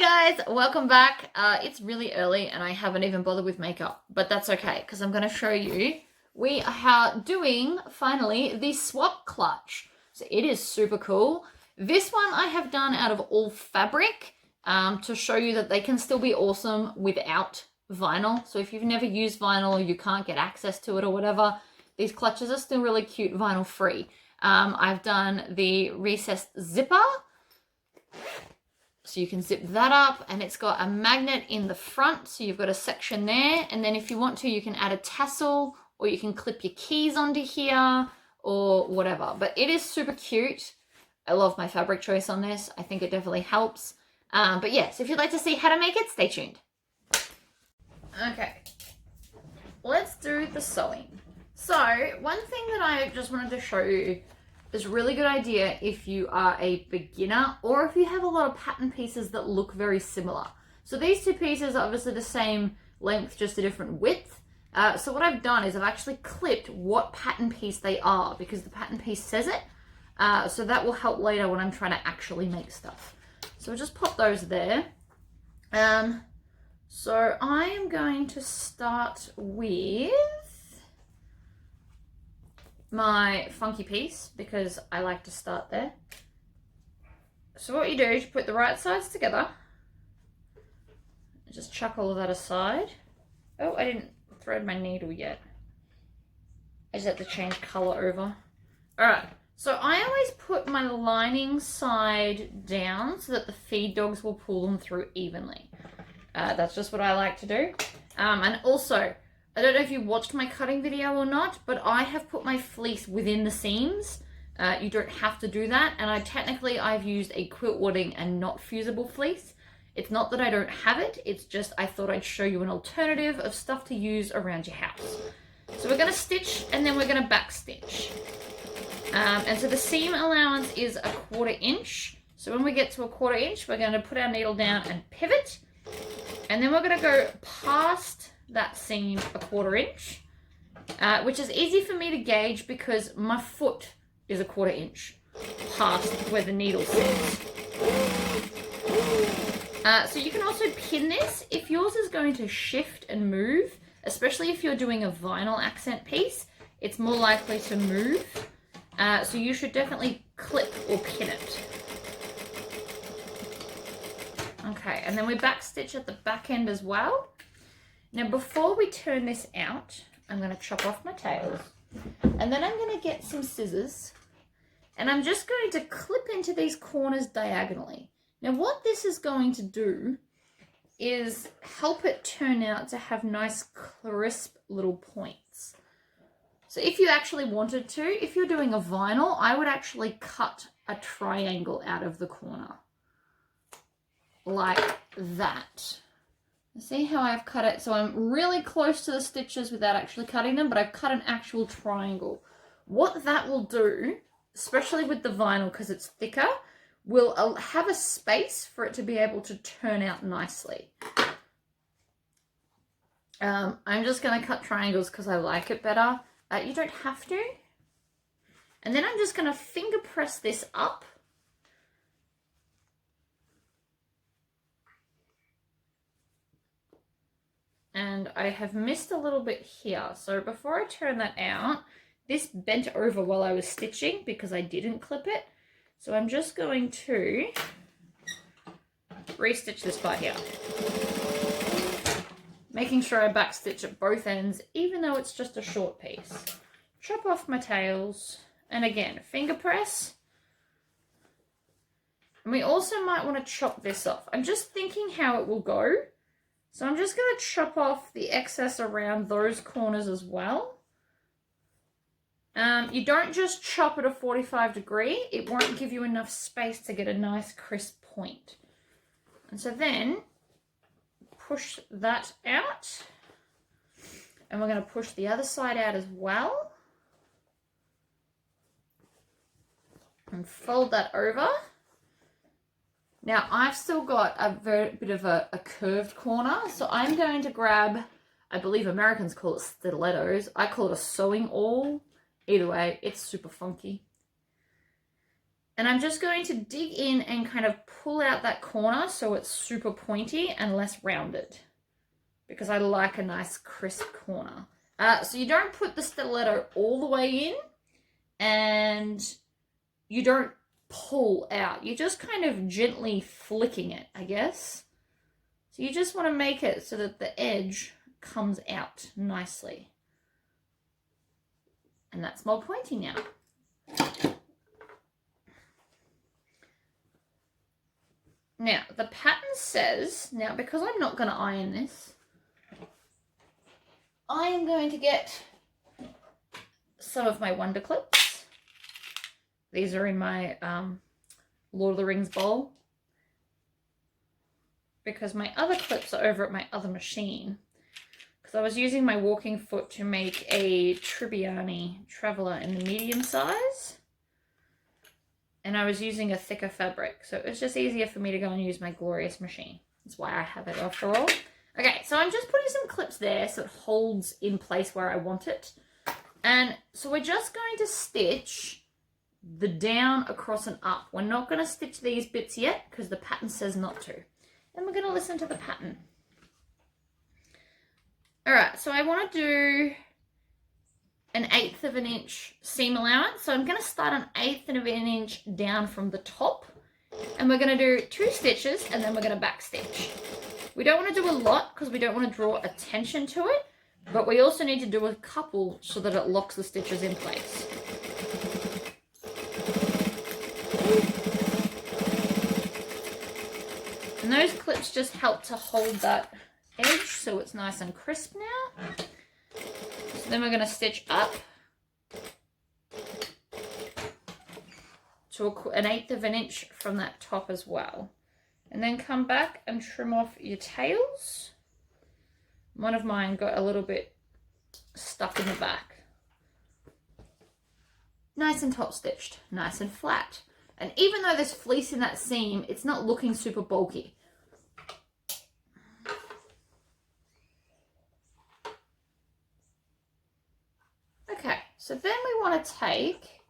guys, welcome back. It's really early and I haven't even bothered with makeup, but that's okay because I'm going to show you. We are doing, finally, the swap clutch. So it is super cool. This one I have done out of all fabric to show you that they can still be awesome without vinyl. So if you've never used vinyl or you can't get access to it or whatever, these clutches are still really cute vinyl free. I've done the recessed zipper. So you can zip that up and it's got a magnet in the front. So you've got a section there. And then if you want to, you can add a tassel or you can clip your keys onto here or whatever. But it is super cute. I love my fabric choice on this. I think it definitely helps. But yes, if you'd like to see how to make it, stay tuned. Okay, let's do the sewing. So one thing that I just wanted to show you is a really good idea if you are a beginner or if you have a lot of pattern pieces that look very similar. So these two pieces are obviously the same length, just a different width. So what I've done is I've actually clipped what pattern piece they are because the pattern piece says it. So that will help later when I'm trying to actually make stuff. So we'll just pop those there. So I am going to start with my funky piece because I like to start there. So what you do is you put the right sides together. Just chuck all of that aside. Oh, I didn't thread my needle yet. I just have to change color over. All right, so I always put my lining side down so that the feed dogs will pull them through evenly. That's just what I like to do. And also, I don't know if you watched my cutting video or not, but I have put my fleece within the seams. You don't have to do that. And I've used a quilt wadding and not fusible fleece. It's not that I don't have it. It's just I thought I'd show you an alternative of stuff to use around your house. So we're going to stitch and then we're going to back stitch. And so the seam allowance is 1/4 inch. So when we get to 1/4 inch, we're going to put our needle down and pivot. And then we're going to go past that seam 1/4 inch, which is easy for me to gauge because my foot is 1/4 inch past where the needle sits. So you can also pin this if yours is going to shift and move, especially if you're doing a vinyl accent piece, it's more likely to move. So you should definitely clip or pin it. Okay, and then we back stitch at the back end as well. Now before we turn this out, I'm going to chop off my tails and then I'm going to get some scissors and I'm just going to clip into these corners diagonally. Now what this is going to do is help it turn out to have nice crisp little points. So if you actually wanted to, if you're doing a vinyl, I would actually cut a triangle out of the corner like that. See how I've cut it? So I'm really close to the stitches without actually cutting them, but I've cut an actual triangle. What that will do, especially with the vinyl because it's thicker, will have a space for it to be able to turn out nicely. I'm just going to cut triangles because I like it better. You don't have to. And then I'm just going to finger press this up. And I have missed a little bit here. So before I turn that out, this bent over while I was stitching because I didn't clip it. So I'm just going to restitch this part here. Making sure I back stitch at both ends, even though it's just a short piece. Chop off my tails. And again, finger press. And we also might want to chop this off. I'm just thinking how it will go. So I'm just going to chop off the excess around those corners as well. You don't just chop at a 45 degree. It won't give you enough space to get a nice crisp point. And so then push that out. And we're going to push the other side out as well. And fold that over. Now, I've still got a very bit of a curved corner, so I'm going to grab, I believe Americans call it stilettos. I call it a sewing awl. Either way, it's super funky. And I'm just going to dig in and kind of pull out that corner so it's super pointy and less rounded, because I like a nice crisp corner. So you don't put the stiletto all the way in and you don't pull out. You're just kind of gently flicking it, I guess. So you just want to make it so that the edge comes out nicely. And that's more pointy now. Now, the pattern says, now because I'm not going to iron this, I am going to get some of my Wonder Clips. These are in my Lord of the Rings bowl, because my other clips are over at my other machine. Because I was using my walking foot to make a Tribbiani Traveller in the medium size. And I was using a thicker fabric, so it was just easier for me to go and use my glorious machine. That's why I have it after all. Okay, so I'm just putting some clips there so it holds in place where I want it. And so we're just going to stitch the down, across and up. We're not going to stitch these bits yet because the pattern says not to. And we're going to listen to the pattern. All right, so I want to do an 1/8 of an inch seam allowance. So I'm going to start an 1/8 of an inch down from the top, and we're going to do 2 stitches and then we're going to back stitch. We don't want to do a lot because we don't want to draw attention to it, but we also need to do a couple so that it locks the stitches in place. And those clips just help to hold that edge so it's nice and crisp now. So then we're going to stitch up to an 1/8 of an inch from that top as well. And then come back and trim off your tails. One of mine got a little bit stuck in the back. Nice and top stitched, nice and flat. And even though there's fleece in that seam, it's not looking super bulky. Okay, so then we want to take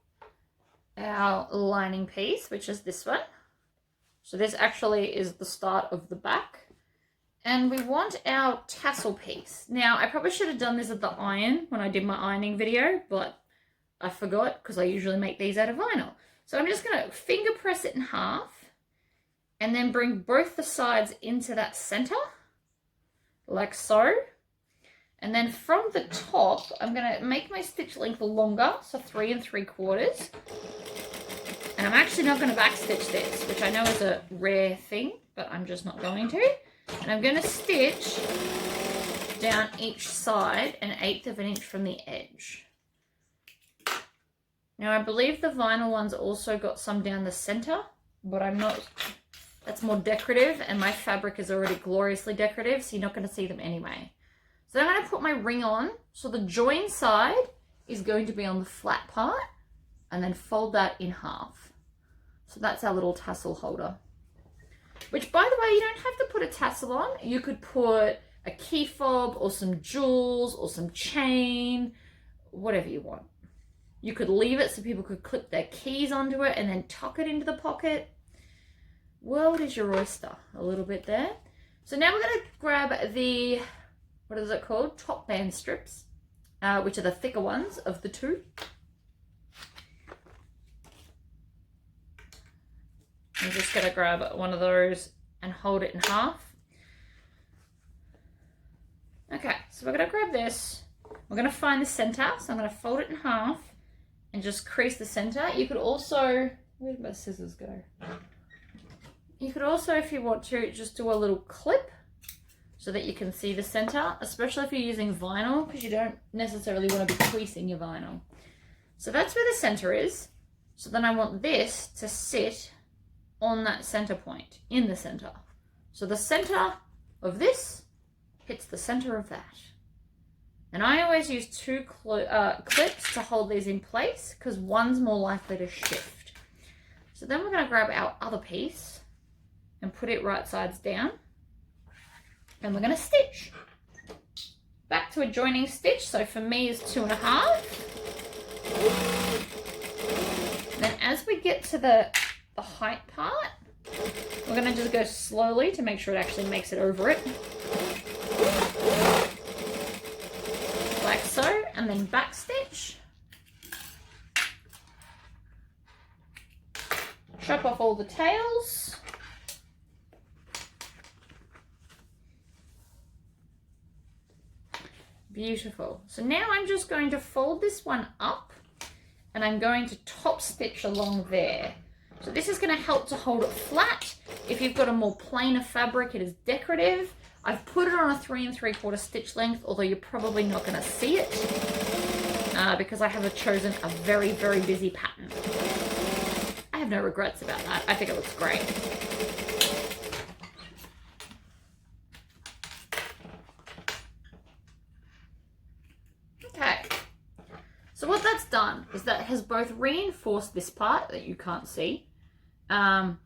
our lining piece, which is this one. So this actually is the start of the back. And we want our tassel piece. Now, I probably should have done this at the iron when I did my ironing video, but I forgot because I usually make these out of vinyl. So I'm just going to finger press it in half and then bring both the sides into that center, like so. And then from the top, I'm going to make my stitch length longer, so 3 3/4. And I'm actually not going to backstitch this, which I know is a rare thing, but I'm just not going to. And I'm going to stitch down each side an 1/8 of an inch from the edge. Now I believe the vinyl ones also got some down the center, but I'm not, that's more decorative and my fabric is already gloriously decorative, so you're not going to see them anyway. So I'm going to put my ring on, so the join side is going to be on the flat part, and then fold that in half. So that's our little tassel holder. Which, by the way, you don't have to put a tassel on. You could put a key fob or some jewels or some chain, whatever you want. You could leave it so people could clip their keys onto it and then tuck it into the pocket. World is your oyster, a little bit there. So now we're going to grab the, what is it called? Top band strips, which are the thicker ones of the two. I'm just going to grab one of those and hold it in half. Okay, so we're going to grab this. We're going to find the center. So I'm going to fold it in half and just crease the center. You could also, where did my scissors go? You could also, if you want to, just do a little clip so that you can see the center, especially if you're using vinyl, because you don't necessarily want to be creasing your vinyl. So that's where the center is. So then I want this to sit on that center point, in the center. So the center of this hits the center of that. And I always use 2 clips to hold these in place because one's more likely to shift. So then we're going to grab our other piece and put it right sides down. And we're going to stitch. Back to a joining stitch. So for me is 2.5. Then as we get to the the height part. We're going to just go slowly to make sure it actually makes it over it. Like so, and then back stitch. Chop off all the tails. Beautiful. So now I'm just going to fold this one up and I'm going to top stitch along there. So this is going to help to hold it flat. If you've got a more plainer fabric, it is decorative. I've put it on a 3 3/4 stitch length, although you're probably not going to see it because I have chosen a very, very busy pattern. I have no regrets about that. I think it looks great. Okay. So what that's done is that it has both reinforced this part that you can't see, and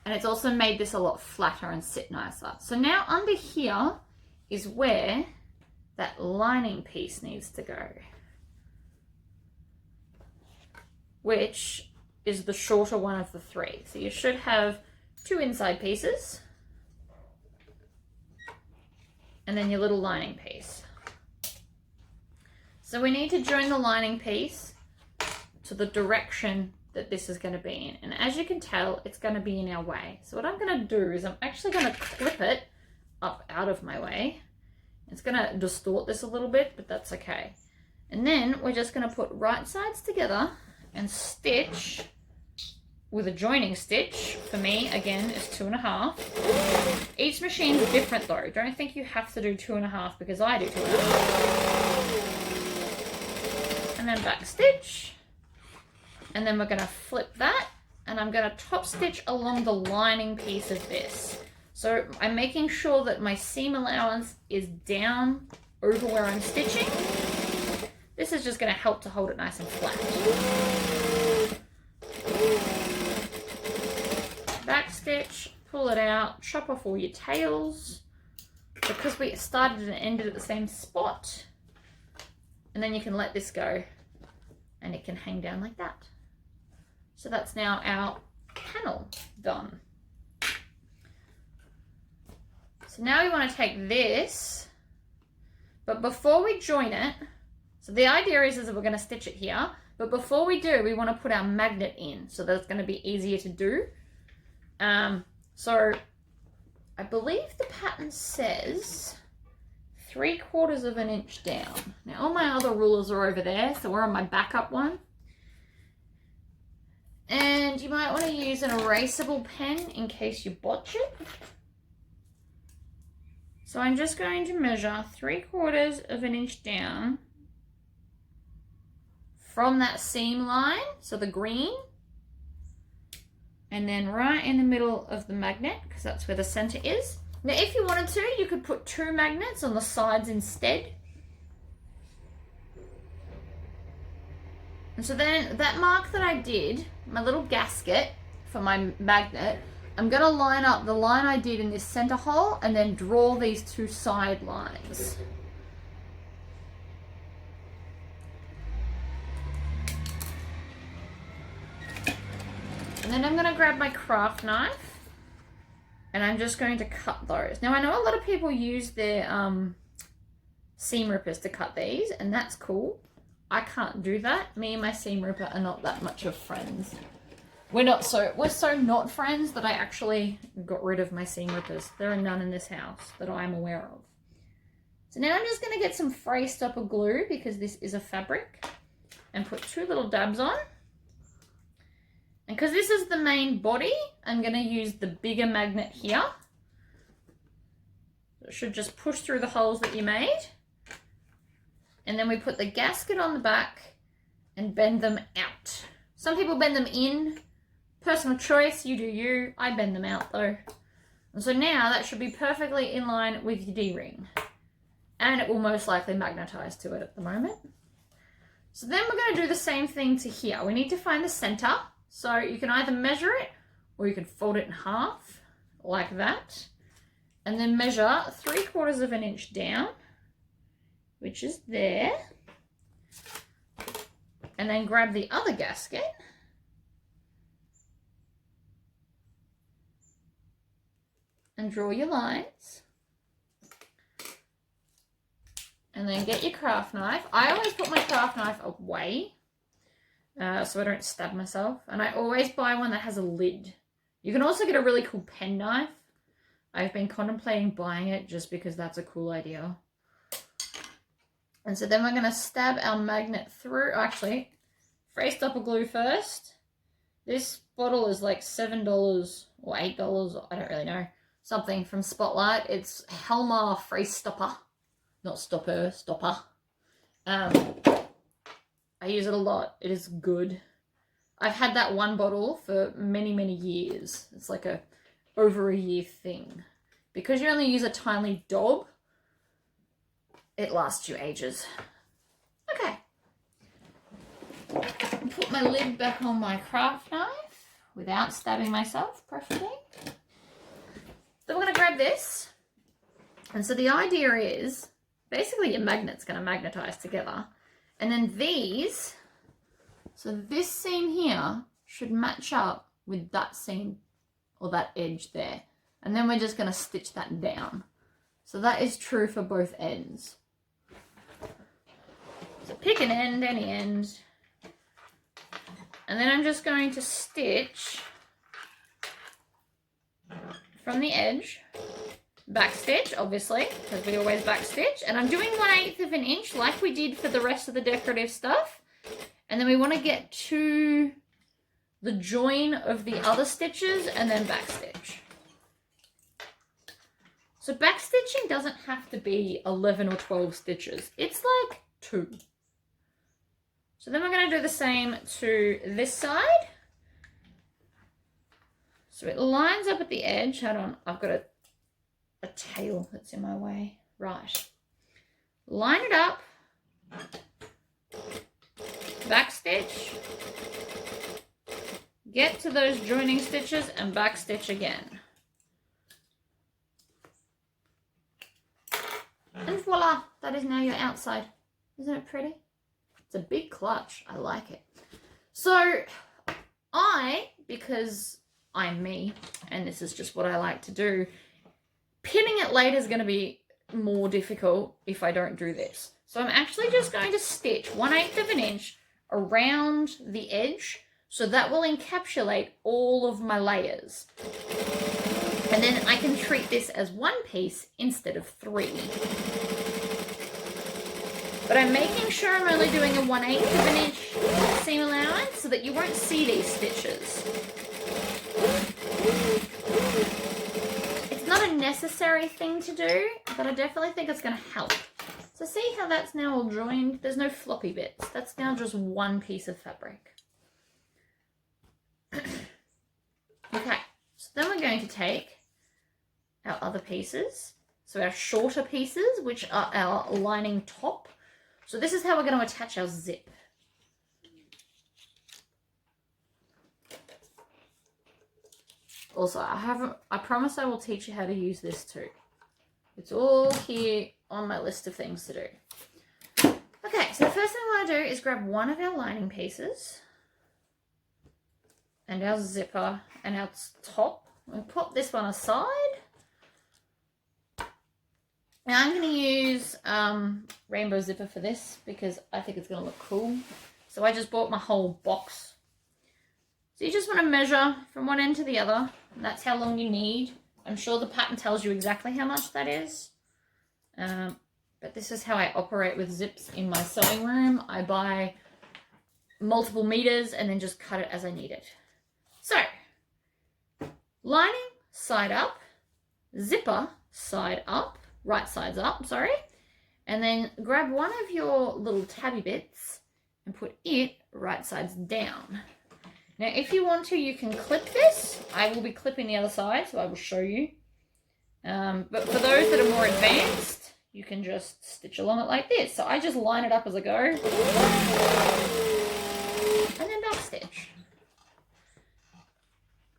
it's also made this a lot flatter and sit nicer. So now under here is where that lining piece needs to go, which is the shorter one of the 3. So you should have 2 inside pieces and then your little lining piece. So we need to join the lining piece to the direction that this is going to be in. And as you can tell, it's going to be in our way. So what I'm going to do is I'm actually going to clip it up out of my way. It's going to distort this a little bit, but that's okay. And then we're just going to put right sides together and stitch with a joining stitch. For me, again, is 2.5. Each machine is different though. Don't think you have to do 2.5 because I do 2.5. And then back stitch, and then we're going to flip that, and I'm going to top stitch along the lining piece of this. So I'm making sure that my seam allowance is down over where I'm stitching. This is just going to help to hold it nice and flat. Back stitch, pull it out, chop off all your tails, because we started and ended at the same spot. And then you can let this go and it can hang down like that. So that's now our panel done. So now we want to take this, but before we join it, so the idea is that we're going to stitch it here, but before we do, we want to put our magnet in so that's going to be easier to do. So I believe the pattern says 3/4 of an inch down. Now all my other rulers are over there, so we're on my backup one. And you might want to use an erasable pen in case you botch it. So I'm just going to measure 3/4 of an inch down from that seam line, so the green, and then right in the middle of the magnet, because that's where the center is. Now, if you wanted to, you could put 2 magnets on the sides instead. And so then that mark that I did, my little gasket for my magnet, I'm going to line up the line I did in this center hole and then draw these 2 side lines. And then I'm going to grab my craft knife. And I'm just going to cut those. Now I know a lot of people use their seam rippers to cut these, and that's cool. I can't do that. Me and my seam ripper are not that much of friends. We're so not friends that I actually got rid of my seam rippers. There are none in this house that I'm aware of. So now I'm just going to get some fray stopper glue because this is a fabric, and put 2 little dabs on. And because this is the main body, I'm going to use the bigger magnet here. It should just push through the holes that you made. And then we put the gasket on the back and bend them out. Some people bend them in. Personal choice, you do you. I bend them out though. And so now that should be perfectly in line with your D-ring. And it will most likely magnetize to it at the moment. So then we're going to do the same thing to here. We need to find the center. So you can either measure it or you can fold it in half like that. And then measure 3/4 of an inch down, which is there. And then grab the other gasket and draw your lines. And then get your craft knife. I always put my craft knife away so I don't stab myself. And I always buy one that has a lid. You can also get a really cool pen knife. I've been contemplating buying it just because that's a cool idea. And so then we're going to stab our magnet through. Actually, Frey stopper glue first. This bottle is like $7 or $8. I don't really know. Something from Spotlight. It's Helmer Frey stopper. Not stopper, stopper. I use it a lot. It is good. I've had that one bottle for many, many years. It's like over a year thing. Because you only use a tiny daub, it lasts you ages. Okay. Put my lid back on my craft knife without stabbing myself, preferably. Then we're going to grab this. And so the idea is, basically your magnet's going to magnetize together. And then these, so this seam here should match up with that seam or that edge there. And then we're just going to stitch that down. So that is true for both ends. So pick an end, any end. And then I'm just going to stitch from the edge. Back stitch, obviously, because we always back stitch. And I'm doing 1/8 of an inch like we did for the rest of the decorative stuff. And then we want to get to the join of the other stitches and then back stitch. So back stitching doesn't have to be 11 or 12 stitches. It's like 2. So then we're going to do the same to this side. So it lines up at the edge. Hold on, I've got a tail that's in my way. Right. Line it up. Back stitch. Get to those joining stitches and back stitch again. And voila, that is now your outside. Isn't it pretty? It's a big clutch. I like it. So because I'm me, and this is just what I like to do, pinning it later is going to be more difficult if I don't do this. So I'm actually just going to stitch 1/8 of an inch around the edge, so that will encapsulate all of my layers. And then I can treat this as one piece instead of 3. But I'm making sure I'm only doing a 1/8 of an inch seam allowance so that you won't see these stitches. It's not a necessary thing to do, but I definitely think it's going to help. So see how that's now all joined? There's no floppy bits. That's now just one piece of fabric. Okay, so then we're going to take our other pieces. So our shorter pieces, which are our lining top. So this is how we're going to attach our zip. Also, I promise I will teach you how to use this too. It's all here on my list of things to do. Okay, so the first thing I want to do is grab one of our lining pieces and our zipper and our top. We'll pop this one aside. Now I'm going to use rainbow zipper for this because I think it's going to look cool. So I just bought my whole box. So you just want to measure from one end to the other. And that's how long you need. I'm sure the pattern tells you exactly how much that is. But this is how I operate with zips in my sewing room. I buy multiple meters and then just cut it as I need it. So, lining, side up, zipper, side up, right sides up, sorry. And then grab one of your little tabby bits and put it right sides down. Now, if you want to, you can clip this. I will be clipping the other side, so I will show you. But for those that are more advanced, you can just stitch along it like this. So I just line it up as I go. And then back stitch.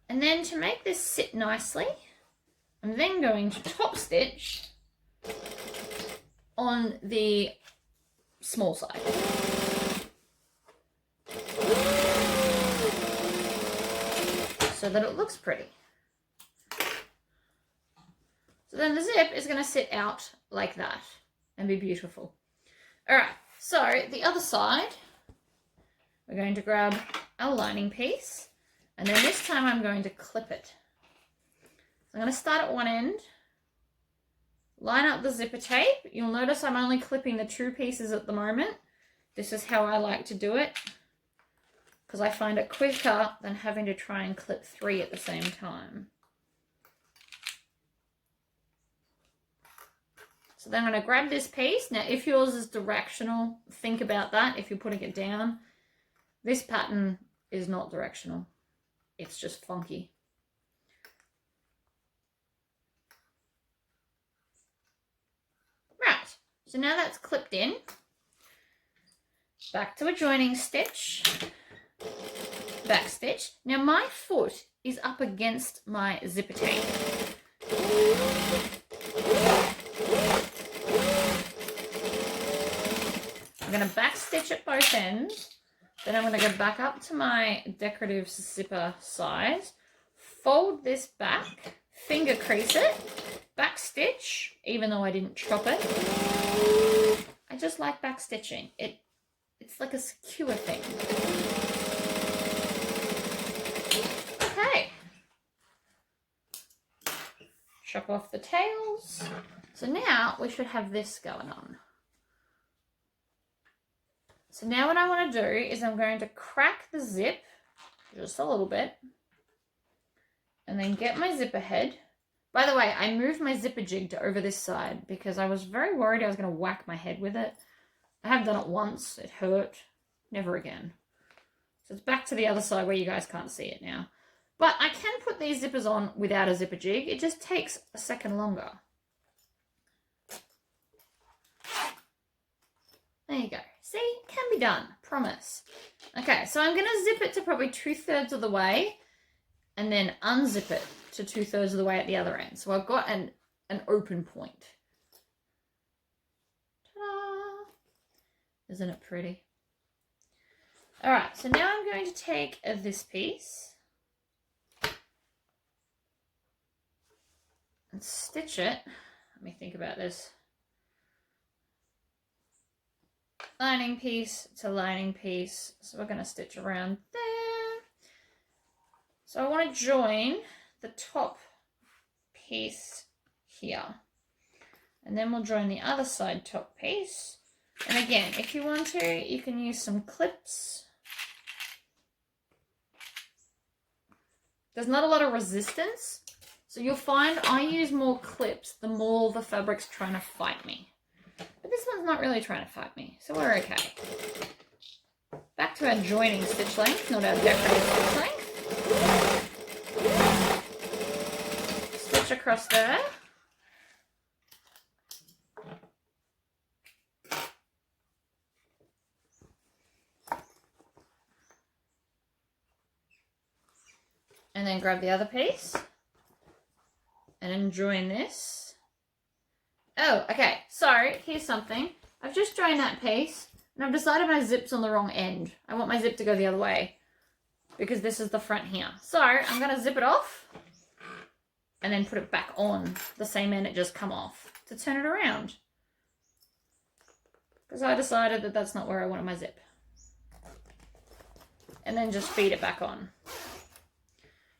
And then to make this sit nicely, I'm then going to top stitch on the small side. So that it looks pretty. So then the zip is going to sit out like that and be beautiful. All right, so the other side, we're going to grab our lining piece, and then this time I'm going to clip it. So I'm going to start at one end, line up the zipper tape. You'll notice I'm only clipping the 2 pieces at the moment. This is how I like to do it, because I find it quicker than having to try and clip 3 at the same time. So then I'm going to grab this piece. Now, if yours is directional, think about that if you're putting it down. This pattern is not directional. It's just funky. Right, so now that's clipped in. Back to a joining stitch. Back stitch. Now my foot is up against my zipper tape. I'm going to back stitch at both ends. Then I'm going to go back up to my decorative zipper size, fold this back, finger crease it, back stitch, even though I didn't chop it. I just like back stitching. It's like a secure thing. Okay. Chop off the tails. So now we should have this going on. So now what I want to do is I'm going to crack the zip just a little bit and then get my zipper head. By the way, I moved my zipper jig to over this side because I was very worried I was going to whack my head with it. I have done it once. It hurt. Never again. So it's back to the other side where you guys can't see it now. But I can put these zippers on without a zipper jig. It just takes a second longer. There you go. See, can be done, promise. Okay, so I'm going to zip it to probably 2/3 of the way and then unzip it to 2/3 of the way at the other end. So I've got an open point. Ta-da! Isn't it pretty? All right, so now I'm going to take this piece and stitch it. Let me think about this. Lining piece to lining piece. So we're going to stitch around there. So I want to join the top piece here. And then we'll join the other side top piece. And again, if you want to, you can use some clips. There's not a lot of resistance. So you'll find I use more clips the more the fabric's trying to fight me. But this one's not really trying to fight me, so we're okay. Back to our joining stitch length, not our decorative stitch length. Stitch across there. And then grab the other piece. And then join this. Oh, okay, so here's something. I've just joined that piece and I've decided my zip's on the wrong end. I want my zip to go the other way because this is the front here. So I'm going to zip it off and then put it back on the same end it just come off to turn it around. Because I decided that that's not where I wanted my zip. And then just feed it back on.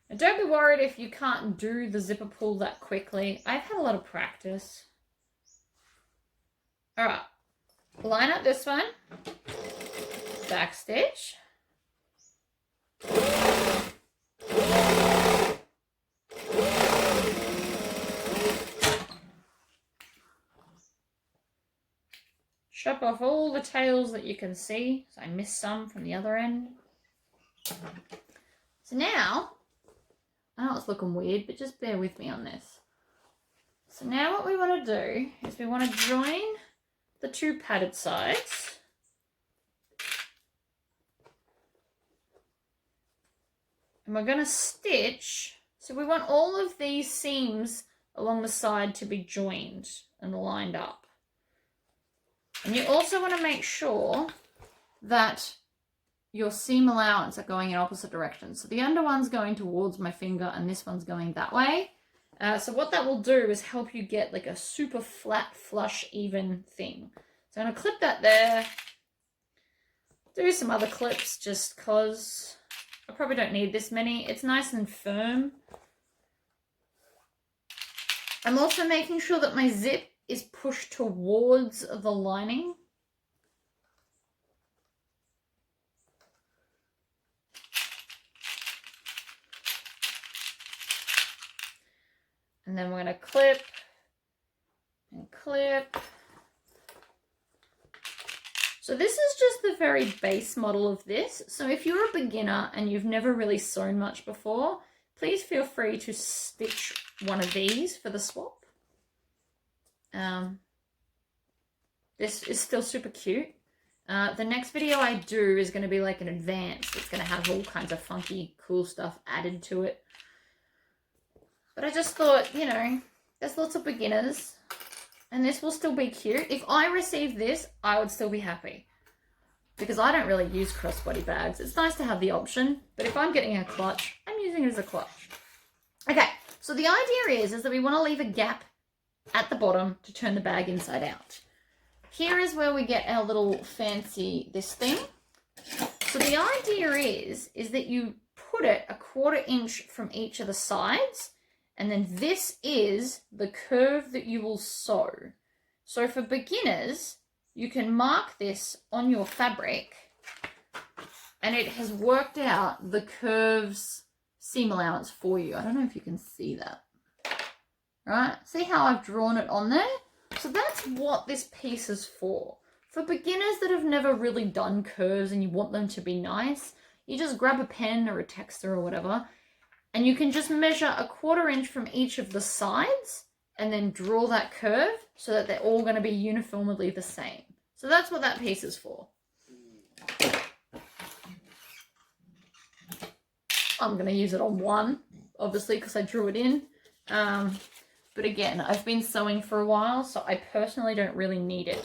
And don't be worried if you can't do the zipper pull that quickly. I've had a lot of practice. All right, line up this one, back stitch, chop off all the tails that you can see. So I missed some from the other end. So now, I know it's looking weird, but just bear with me on this. So now what we want to do is we want to join the 2 padded sides. And we're going to stitch. So we want all of these seams along the side to be joined and lined up. And you also want to make sure that your seam allowance are going in opposite directions. So the under one's going towards my finger and this one's going that way. So what that will do is help you get like a super flat, flush, even thing. So I'm going to clip that there. Do some other clips just because I probably don't need this many. It's nice and firm. I'm also making sure that my zip is pushed towards the lining. And then we're going to clip and clip. So this is just the very base model of this. So if you're a beginner and you've never really sewn much before, please feel free to stitch one of these for the swap. This is still super cute. The next video I do is going to be like an advanced. It's going to have all kinds of funky, cool stuff added to it. But I just thought, you know, there's lots of beginners and this will still be cute. If I received this, I would still be happy because I don't really use crossbody bags. It's nice to have the option, but if I'm getting a clutch, I'm using it as a clutch. Okay, so the idea is that we want to leave a gap at the bottom to turn the bag inside out. Here is where we get our little fancy this thing. So the idea is that you put it 1/4 inch from each of the sides, and then this is the curve that you will sew. So for beginners, you can mark this on your fabric and it has worked out the curves seam allowance for you. I don't know if you can see that. Right? See how I've drawn it on there? So that's what this piece is for. For beginners that have never really done curves and you want them to be nice, you just grab a pen or a texter or whatever, and you can just measure 1/4 inch from each of the sides and then draw that curve so that they're all going to be uniformly the same. So that's what that piece is for. I'm going to use it on one, obviously, because I drew it in. But again, I've been sewing for a while, so I personally don't really need it.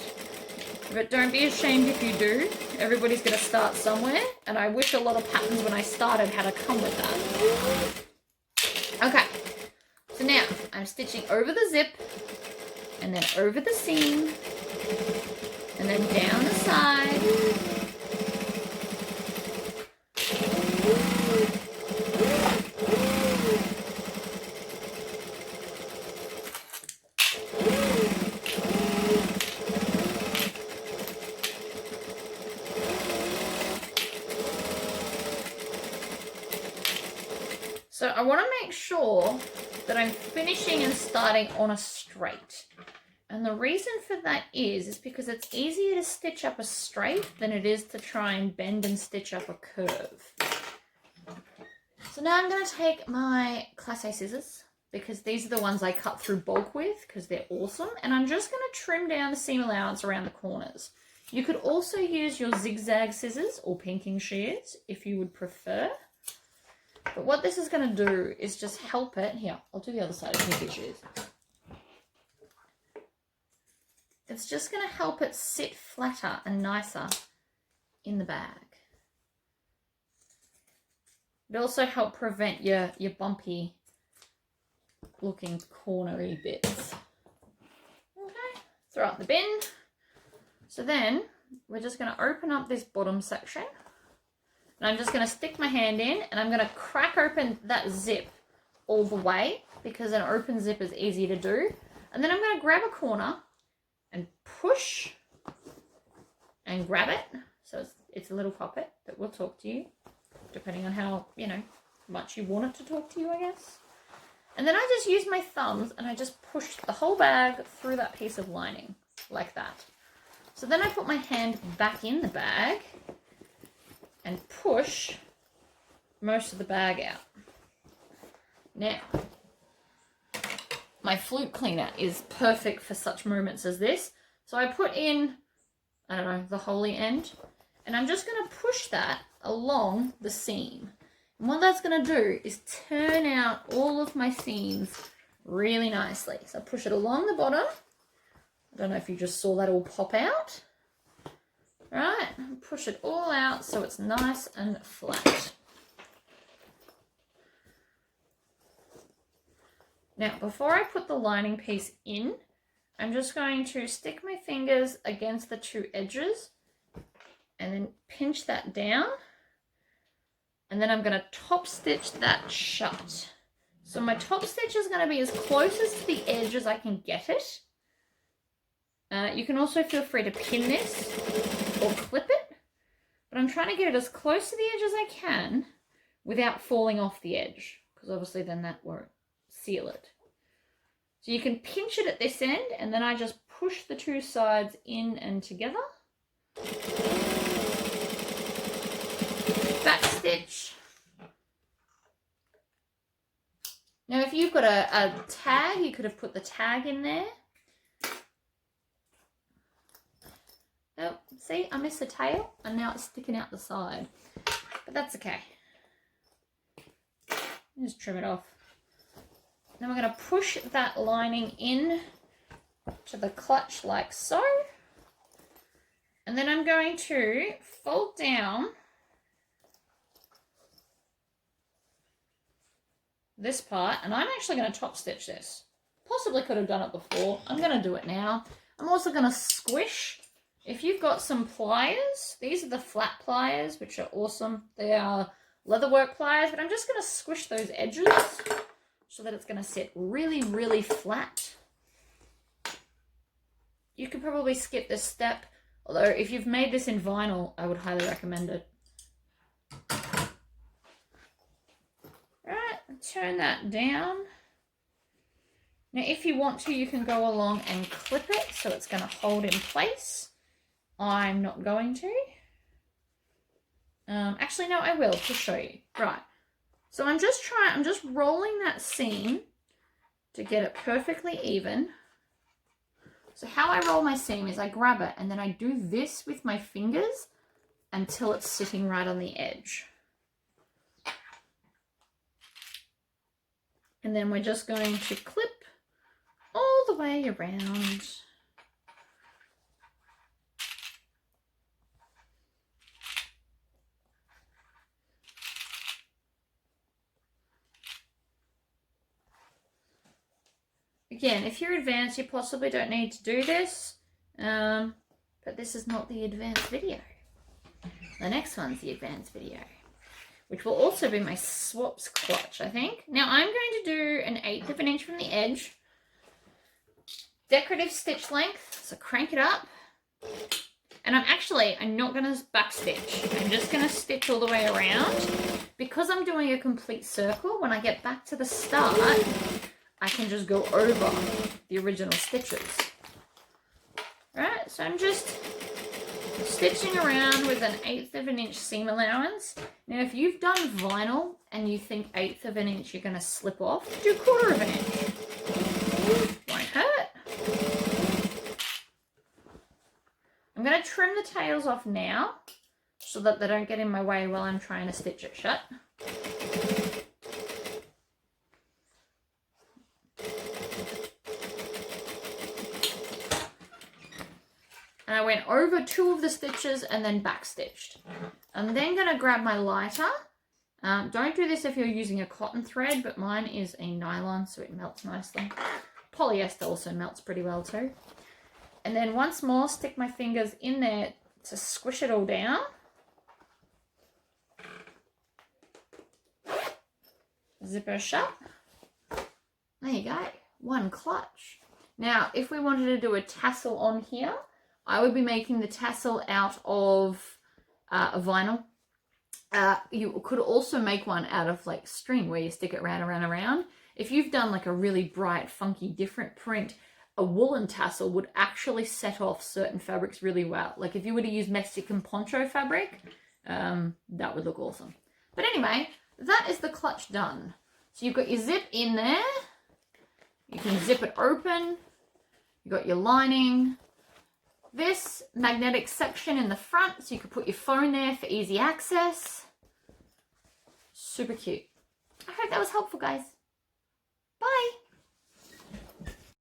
But don't be ashamed if you do. Everybody's going to start somewhere, and I wish a lot of patterns when I started had to come with that. Okay, so now I'm stitching over the zip, and then over the seam, and then down the side. So I want to make sure that I'm finishing and starting on a straight. And the reason for that is because it's easier to stitch up a straight than it is to try and bend and stitch up a curve. So now I'm going to take my Class A scissors, because these are the ones I cut through bulk with because they're awesome. And I'm just going to trim down the seam allowance around the corners. You could also use your zigzag scissors or pinking shears if you would prefer. But what this is going to do is just help it. Here, I'll do the other side of pinky shears. It's just going to help it sit flatter and nicer in the bag. It also helps prevent your bumpy looking cornery bits. Okay, throw out the bin. So then we're just going to open up this bottom section. And I'm just going to stick my hand in and I'm going to crack open that zip all the way because an open zip is easy to do. And then I'm going to grab a corner and push and grab it. So it's a little puppet that will talk to you depending on how, you know, much you want it to talk to you, I guess. And then I just use my thumbs and I just push the whole bag through that piece of lining like that. So then I put my hand back in the bag and push most of the bag out. Now, my flute cleaner is perfect for such moments as this. So I put in, I don't know, the holy end, and I'm just going to push that along the seam. And what that's going to do is turn out all of my seams really nicely. So I push it along the bottom. I don't know if you just saw that all pop out. Right, push it all out so it's nice and flat. Now, before I put the lining piece in, I'm just going to stick my fingers against the two edges and then pinch that down. And then I'm going to top stitch that shut. So my top stitch is going to be as close as to the edge as I can get it. You can also feel free to pin this or clip it, but I'm trying to get it as close to the edge as I can without falling off the edge, because obviously then that won't seal it. So you can pinch it at this end, and then I just push the two sides in and together. Back stitch. Now if you've got a tag, you could have put the tag in there. Oh, see, I missed the tail and now it's sticking out the side. But that's okay. Just trim it off. Then we're going to push that lining in to the clutch like so. And then I'm going to fold down this part, and I'm actually going to top stitch this. Possibly could have done it before. I'm going to do it now. I'm also going to squish. If you've got some pliers, these are the flat pliers, which are awesome. They are leatherwork pliers, but I'm just going to squish those edges so that it's going to sit really, really flat. You could probably skip this step, although if you've made this in vinyl, I would highly recommend it. Right, turn that down. Now, if you want to, you can go along and clip it so it's going to hold in place. I'm not going to. Actually, no, I will to show you. Right. So I'm just rolling that seam to get it perfectly even. So how I roll my seam is I grab it and then I do this with my fingers until it's sitting right on the edge. And then we're just going to clip all the way around. Again, if you're advanced, you possibly don't need to do this, but this is not the advanced video. The next one's the advanced video, which will also be my swaps clutch, I think. Now, I'm going to do an 1/8 of an inch from the edge. Decorative stitch length, so crank it up. And I'm not going to back stitch. I'm just going to stitch all the way around. Because I'm doing a complete circle, when I get back to the start, I can just go over the original stitches. Right, so I'm just stitching around with an 1/8 of an inch seam allowance. Now, if you've done vinyl and you think 1/8 of an inch you're going to slip off, do 1/4 of an inch. Won't hurt. I'm going to trim the tails off now so that they don't get in my way while I'm trying to stitch it shut. And I went over 2 of the stitches and then back stitched. I'm then going to grab my lighter. Don't do this if you're using a cotton thread, but mine is a nylon, so it melts nicely. Polyester also melts pretty well too. And then once more, stick my fingers in there to squish it all down. Zipper shut. There you go. One clutch. Now, if we wanted to do a tassel on here, I would be making the tassel out of vinyl. You could also make one out of like string where you stick it round. If you've done like a really bright, funky, different print, a woolen tassel would actually set off certain fabrics really well. Like if you were to use Mexican poncho fabric, that would look awesome. But anyway, that is the clutch done. So you've got your zip in there. You can zip it open. You've got your lining. This magnetic section in the front, so you could put your phone there for easy access. Super cute. I hope that was helpful, guys. Bye.